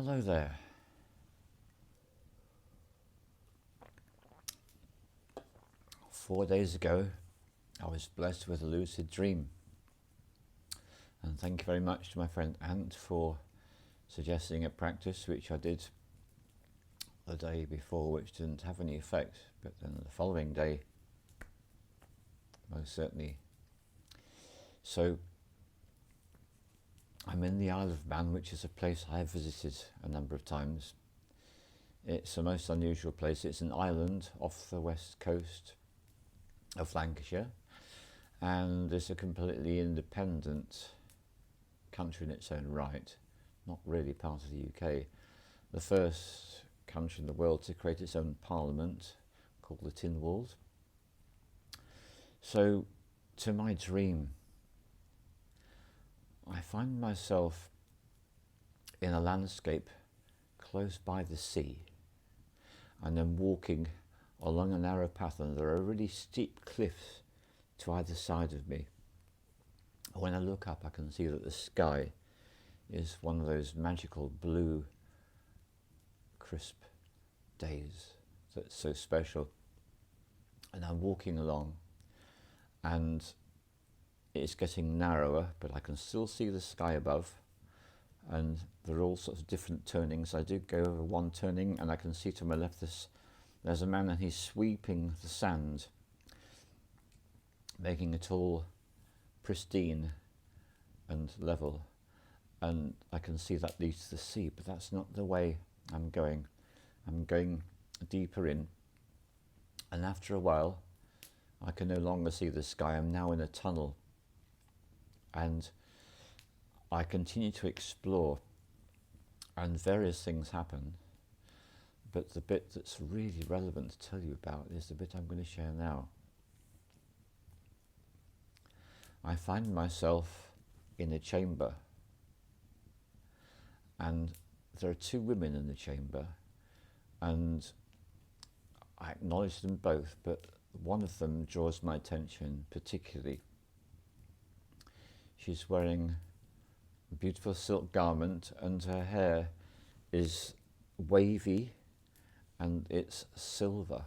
Hello there. Four days ago, I was blessed with a lucid dream. And thank you very much to my friend Ant for suggesting a practice which I did the day before, which didn't have any effect, but then the following day, most certainly. So, I'm in the Isle of Man, which is a place I have visited a number of times. It's a most unusual place. It's an island off the west coast of Lancashire, and it's a completely independent country in its own right, not really part of the UK. The first country in the world to create its own parliament, called the Tynwald. So, to my dream, I find myself in a landscape close by the sea, and I'm walking along a narrow path, and there are really steep cliffs to either side of me. When I look up, I can see that the sky is one of those magical blue, crisp days that's so special. And I'm walking along, and it's getting narrower, but I can still see the sky above, and there are all sorts of different turnings. I do go over one turning, and I can see to my left there's a man, and he's sweeping the sand, making it all pristine and level, and I can see that leads to the sea, but that's not the way I'm going. I'm going deeper in, and after a while I can no longer see the sky. I'm now in a tunnel, and I continue to explore, and various things happen, but the bit that's really relevant to tell you about is the bit I'm going to share now. I find myself in a chamber, and there are two women in the chamber, and I acknowledge them both, but one of them draws my attention particularly. She's wearing a beautiful silk garment, and her hair is wavy and it's silver.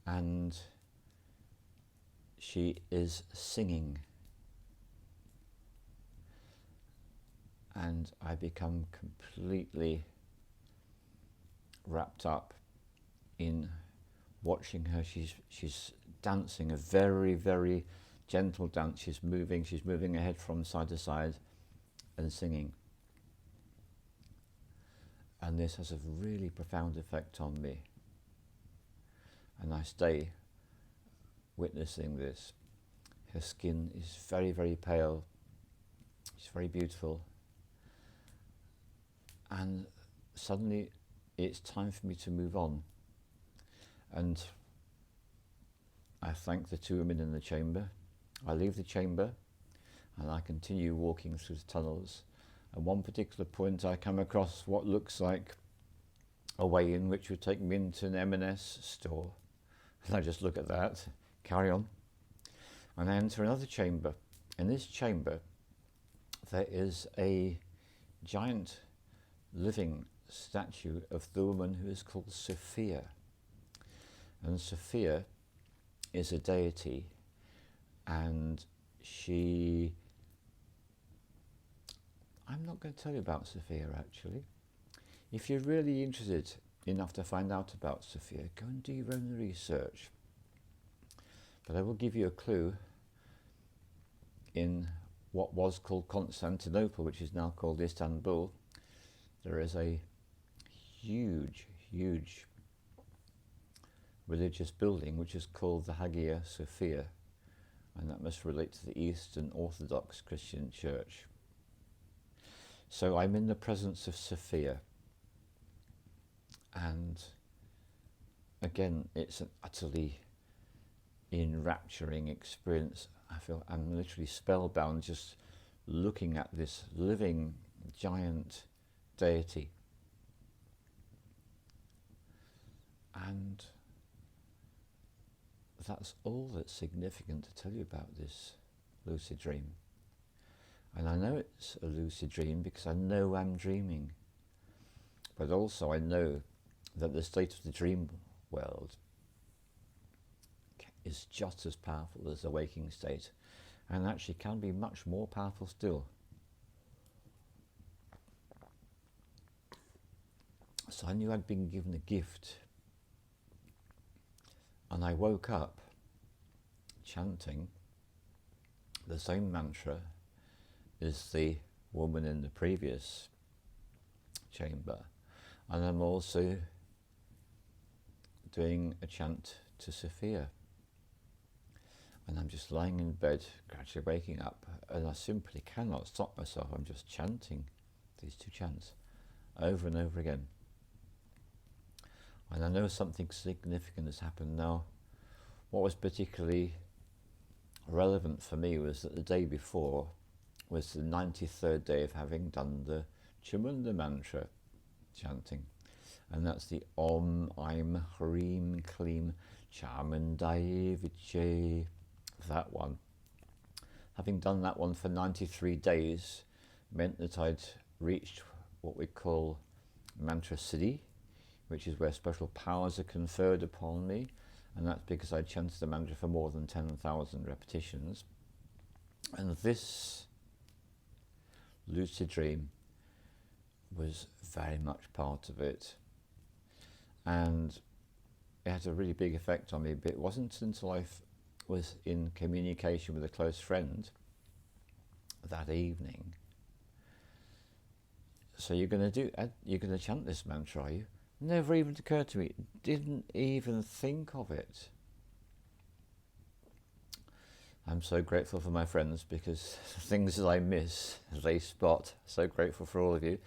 And she is singing. And I become completely wrapped up in watching her. She's dancing a very, very gentle dance. She's moving her head from side to side and singing. And this has a really profound effect on me. And I stay witnessing this. Her skin is very, very pale. She's very beautiful. And suddenly it's time for me to move on. And I thank the two women in the chamber. I leave the chamber and I continue walking through the tunnels. At one particular point I come across what looks like a way in which would take me into an M&S store. And I just look at that, carry on, and I enter another chamber. In this chamber there is a giant living statue of the woman who is called Sophia. And Sophia is a deity, and I'm not going to tell you about Sophia actually. If you're really interested enough to find out about Sophia, go and do your own research. But I will give you a clue. In what was called Constantinople, which is now called Istanbul, there is a huge, huge religious building which is called the Hagia Sophia, and that must relate to the Eastern Orthodox Christian Church. So I'm in the presence of Sophia, and again it's an utterly enrapturing experience. I feel I'm literally spellbound just looking at this living giant deity. And that's all that's significant to tell you about this lucid dream. And I know it's a lucid dream because I know I'm dreaming. But also I know that the state of the dream world is just as powerful as the waking state, and actually can be much more powerful still. So I knew I'd been given a gift, and I woke up chanting the same mantra as the woman in the previous chamber, and I'm also doing a chant to Sophia. And I'm just lying in bed, gradually waking up, and I simply cannot stop myself. I'm just chanting these two chants over and over again. And I know something significant has happened now. What was particularly relevant for me was that the day before was the 93rd day of having done the Chamunda mantra chanting. And that's the Om Aim Hreem Kleem Chamundaye Viche. That one. Having done that one for 93 days meant that I'd reached what we call mantra siddhi, which is where special powers are conferred upon me, and that's because I chanted the mantra for more than 10,000 repetitions. And this lucid dream was very much part of it, and it had a really big effect on me. But it wasn't until I was in communication with a close friend that evening. So you're going to chant this mantra, are you? Never even occurred to me. Didn't even think of it. I'm so grateful for my friends, because things that I miss, they spot. So grateful for all of you.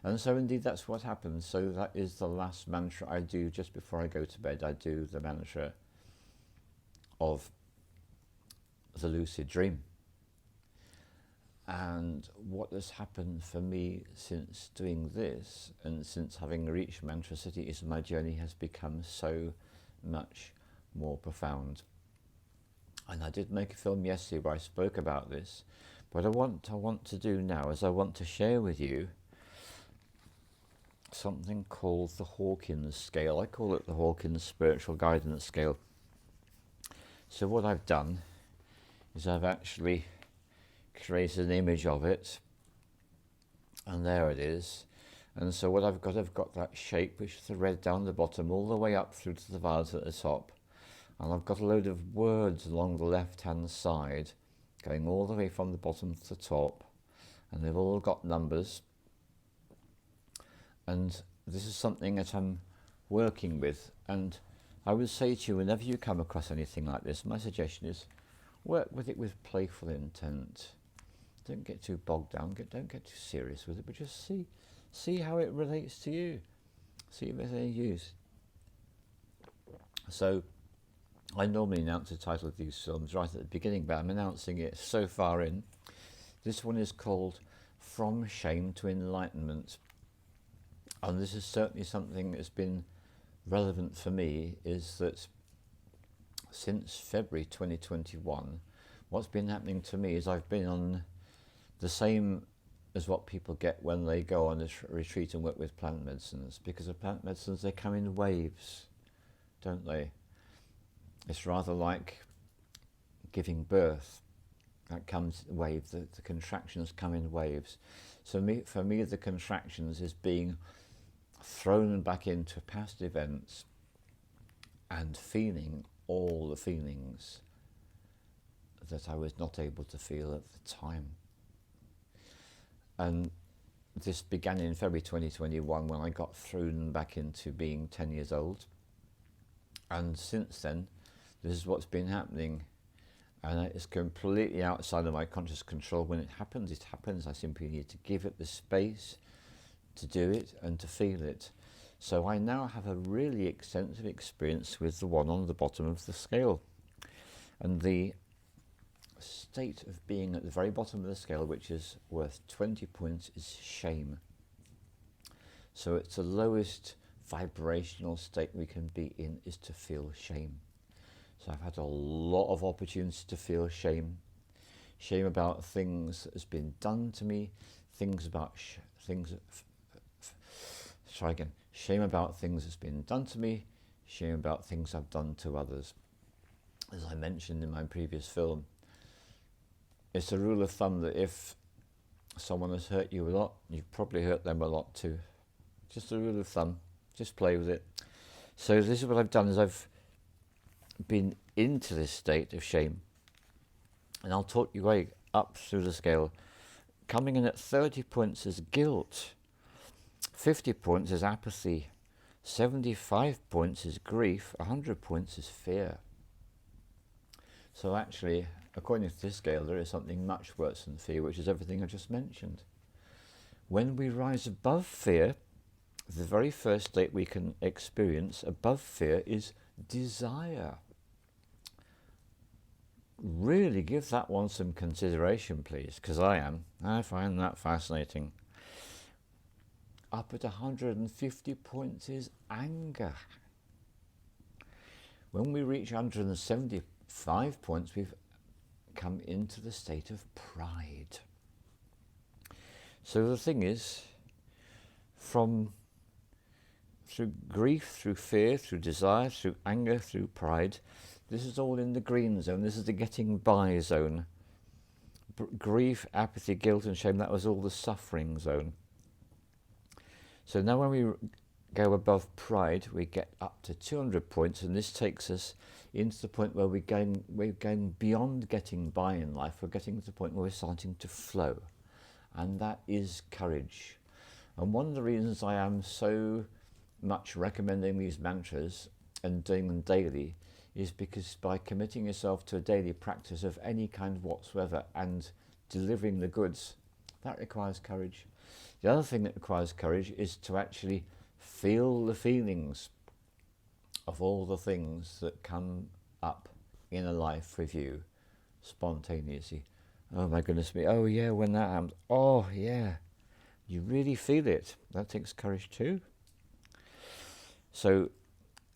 And so indeed that's what happened. So that is the last mantra I do just before I go to bed. I do the mantra of the lucid dream. And what has happened for me since doing this, and since having reached mantra siddhi, is my journey has become so much more profound. And I did make a film yesterday where I spoke about this, but what I want to do now is I want to share with you something called the Hawkins-scale. I call it the Hawkins Spiritual Guidance Scale. So what I've done is I've actually created an image of it, and there it is. And so what I've got that shape, which is the red down the bottom all the way up through to the violet at the top, and I've got a load of words along the left hand side going all the way from the bottom to the top, and they've all got numbers. And this is something that I'm working with, and I would say to you, whenever you come across anything like this, my suggestion is work with it with playful intent. Don't get too bogged down, don't get too serious with it, but just see how it relates to you. See if there's any use. So I normally announce the title of these films right at the beginning, but I'm announcing it so far in. This one is called From Shame to Enlightenment. And this is certainly something that's been relevant for me, is that since February 2021, what's been happening to me is I've been on the same as what people get when they go on a retreat and work with plant medicines, because of plant medicines, they come in waves, don't they? It's rather like giving birth. That comes wave, the contractions come in waves. So for me, the contractions is being thrown back into past events and feeling all the feelings that I was not able to feel at the time. And this began in February 2021 when I got thrown back into being 10 years old. And since then, this is what's been happening. And it's completely outside of my conscious control. When it happens, it happens. I simply need to give it the space to do it and to feel it. So I now have a really extensive experience with the one on the bottom of the scale. And the state of being at the very bottom of the scale, which is worth 20 points, is shame. So it's the lowest vibrational state we can be in, is to feel shame. So I've had a lot of opportunities to feel shame. shame about things that has been done to me, things about try again. Shame about things that's been done to me, shame about things I've done to others. As I mentioned in my previous film, it's a rule of thumb that if someone has hurt you a lot, you've probably hurt them a lot too. Just a rule of thumb. Just play with it. So this is what I've done, is I've been into this state of shame, and I'll talk you way up through the scale. Coming in at 30 points is guilt, 50 points is apathy, 75 points is grief, 100 points is fear. So actually, according to this scale, there is something much worse than fear, which is everything I just mentioned. When we rise above fear, the very first state we can experience above fear is desire. Really give that one some consideration, please, because I find that fascinating. Up at 150 points is anger. When we reach 175 points, we've come into the state of pride. So the thing is, through grief, through fear, through desire, through anger, through pride, this is all in the green zone. This is the getting by zone. Grief, apathy, guilt and shame, that was all the suffering zone. So now when we go above pride, we get up to 200 points, and this takes us into the point where we're going beyond getting by in life. We're getting to the point where we're starting to flow, and that is courage. And one of the reasons I am so much recommending these mantras and doing them daily is because by committing yourself to a daily practice of any kind whatsoever and delivering the goods, that requires courage. The other thing that requires courage is to actually feel the feelings of all the things that come up in a life with you spontaneously. Oh my goodness me, oh yeah, when that happens, oh yeah, you really feel it. That takes courage too. So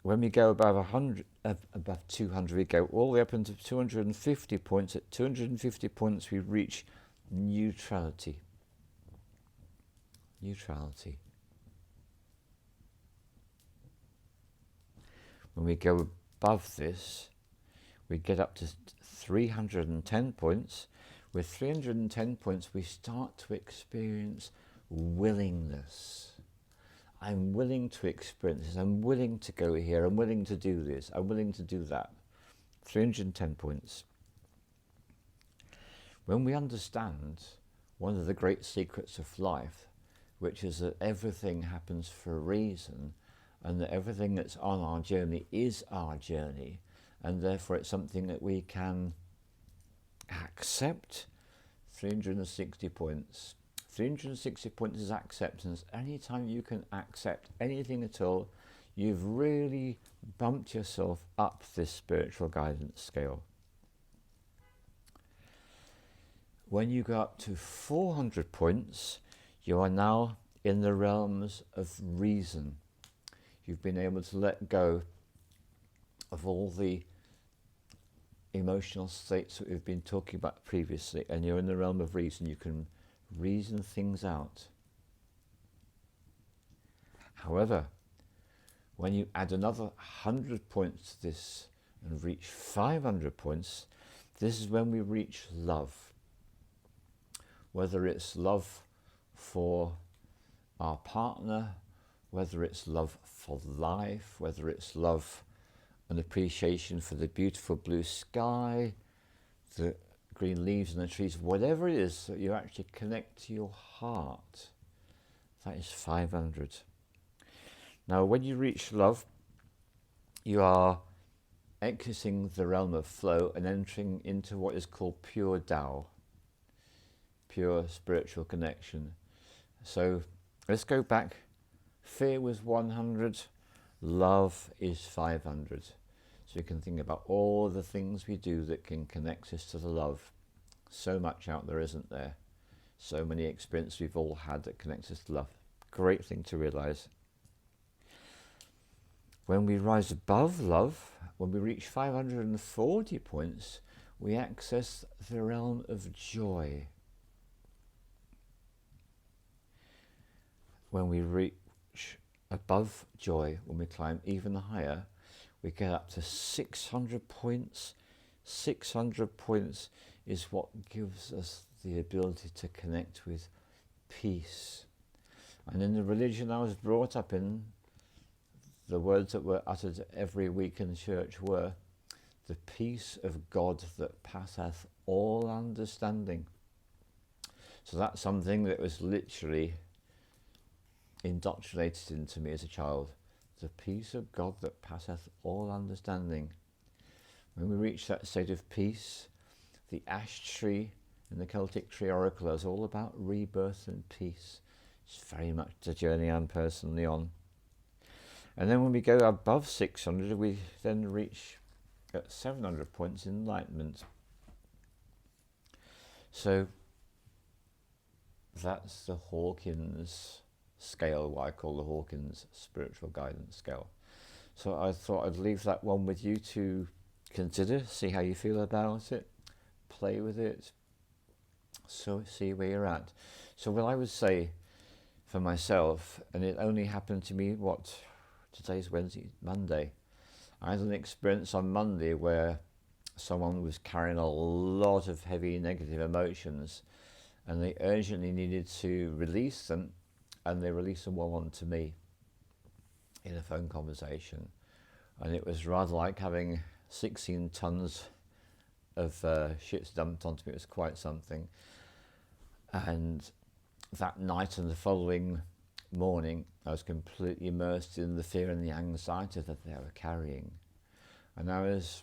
when we go above 200, we go all the way up into 250 points. At 250 points, we reach neutrality. Neutrality. When we go above this, we get up to 310 points. With 310 points, we start to experience willingness. I'm willing to experience this. I'm willing to go here. I'm willing to do this. I'm willing to do that. 310 points. When we understand one of the great secrets of life, which is that everything happens for a reason, and that everything that's on our journey is our journey, and therefore it's something that we can accept. 360 points. 360 points is acceptance. Anytime you can accept anything at all, you've really bumped yourself up this spiritual guidance scale. When you go up to 400 points, you are now in the realms of reason. You've been able to let go of all the emotional states that we've been talking about previously, and you're in the realm of reason. You can reason things out. However, when you add another 100 points to this and reach 500 points, this is when we reach love. Whether it's love for our partner, whether it's love for life, whether it's love and appreciation for the beautiful blue sky, the green leaves and the trees, whatever it is that you actually connect to your heart, that is 500. Now, when you reach love, you are exiting the realm of flow and entering into what is called pure Tao, pure spiritual connection. So let's go back. Fear was 100, love is 500. So you can think about all the things we do that can connect us to the love. So much out there, isn't there? So many experiences we've all had that connects us to love. Great thing to realize. When we rise above love, when we reach 540 points, we access the realm of joy. When we reach above joy, when we climb even higher, we get up to 600 points. 600 points is what gives us the ability to connect with peace. And in the religion I was brought up in, the words that were uttered every week in church were, the peace of God that passeth all understanding. So that's something that was literally indoctrinated into me as a child. The peace of God that passeth all understanding. When we reach that state of peace, the ash tree in the Celtic tree oracle is all about rebirth and peace. It's very much the journey I'm personally on. And then when we go above 600, we then reach at 700 points enlightenment. So that's the Hawkins scale, what I call the Hawkins Spiritual Guidance Scale. So I thought I'd leave that one with you to consider, see how you feel about it, play with it, so see where you're at. So what I would say for myself, and it only happened to me, today's Wednesday, Monday. I had an experience on Monday where someone was carrying a lot of heavy negative emotions and they urgently needed to release them, and they released them all onto me in a phone conversation. And it was rather like having 16 tons of shit dumped onto me. It was quite something. And that night and the following morning, I was completely immersed in the fear and the anxiety that they were carrying. And I was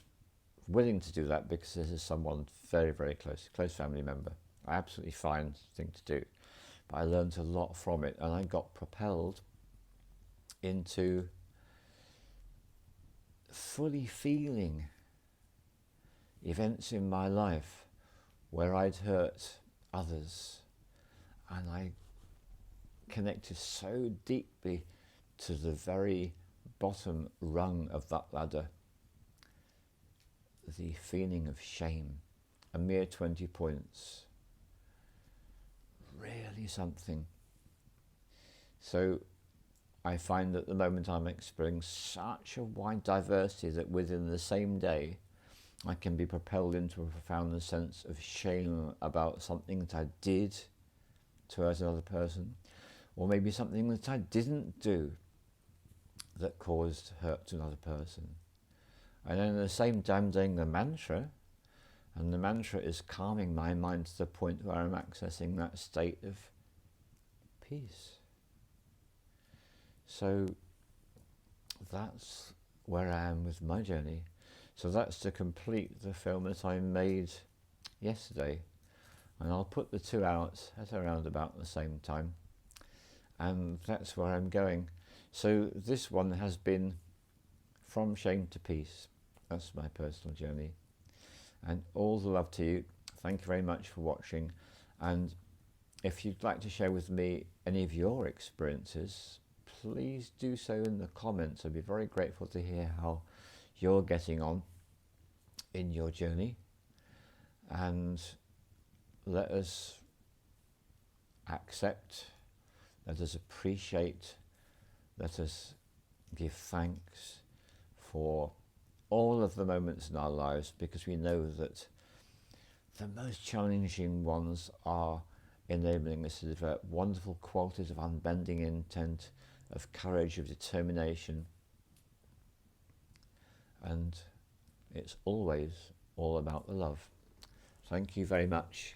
willing to do that because this is someone very, very close family member. Absolutely fine thing to do. But I learned a lot from it, and I got propelled into fully feeling events in my life where I'd hurt others, and I connected so deeply to the very bottom rung of that ladder, the feeling of shame. A mere 20 points, really something. So I find at the moment I'm experiencing such a wide diversity that within the same day I can be propelled into a profound sense of shame about something that I did to hurt another person, or maybe something that I didn't do that caused hurt to another person. And then at the same time doing the mantra, and the mantra is calming my mind to the point where I'm accessing that state of peace. So that's where I am with my journey. So that's to complete the film that I made yesterday. And I'll put the two out at around about the same time. And that's where I'm going. So this one has been From Shame to Peace. That's my personal journey. And all the love to you. Thank you very much for watching. And if you'd like to share with me any of your experiences, please do so in the comments. I'd be very grateful to hear how you're getting on in your journey. And let us accept, let us appreciate, let us give thanks for all of the moments in our lives, because we know that the most challenging ones are enabling us to develop wonderful qualities of unbending intent, of courage, of determination. And it's always all about the love. Thank you very much.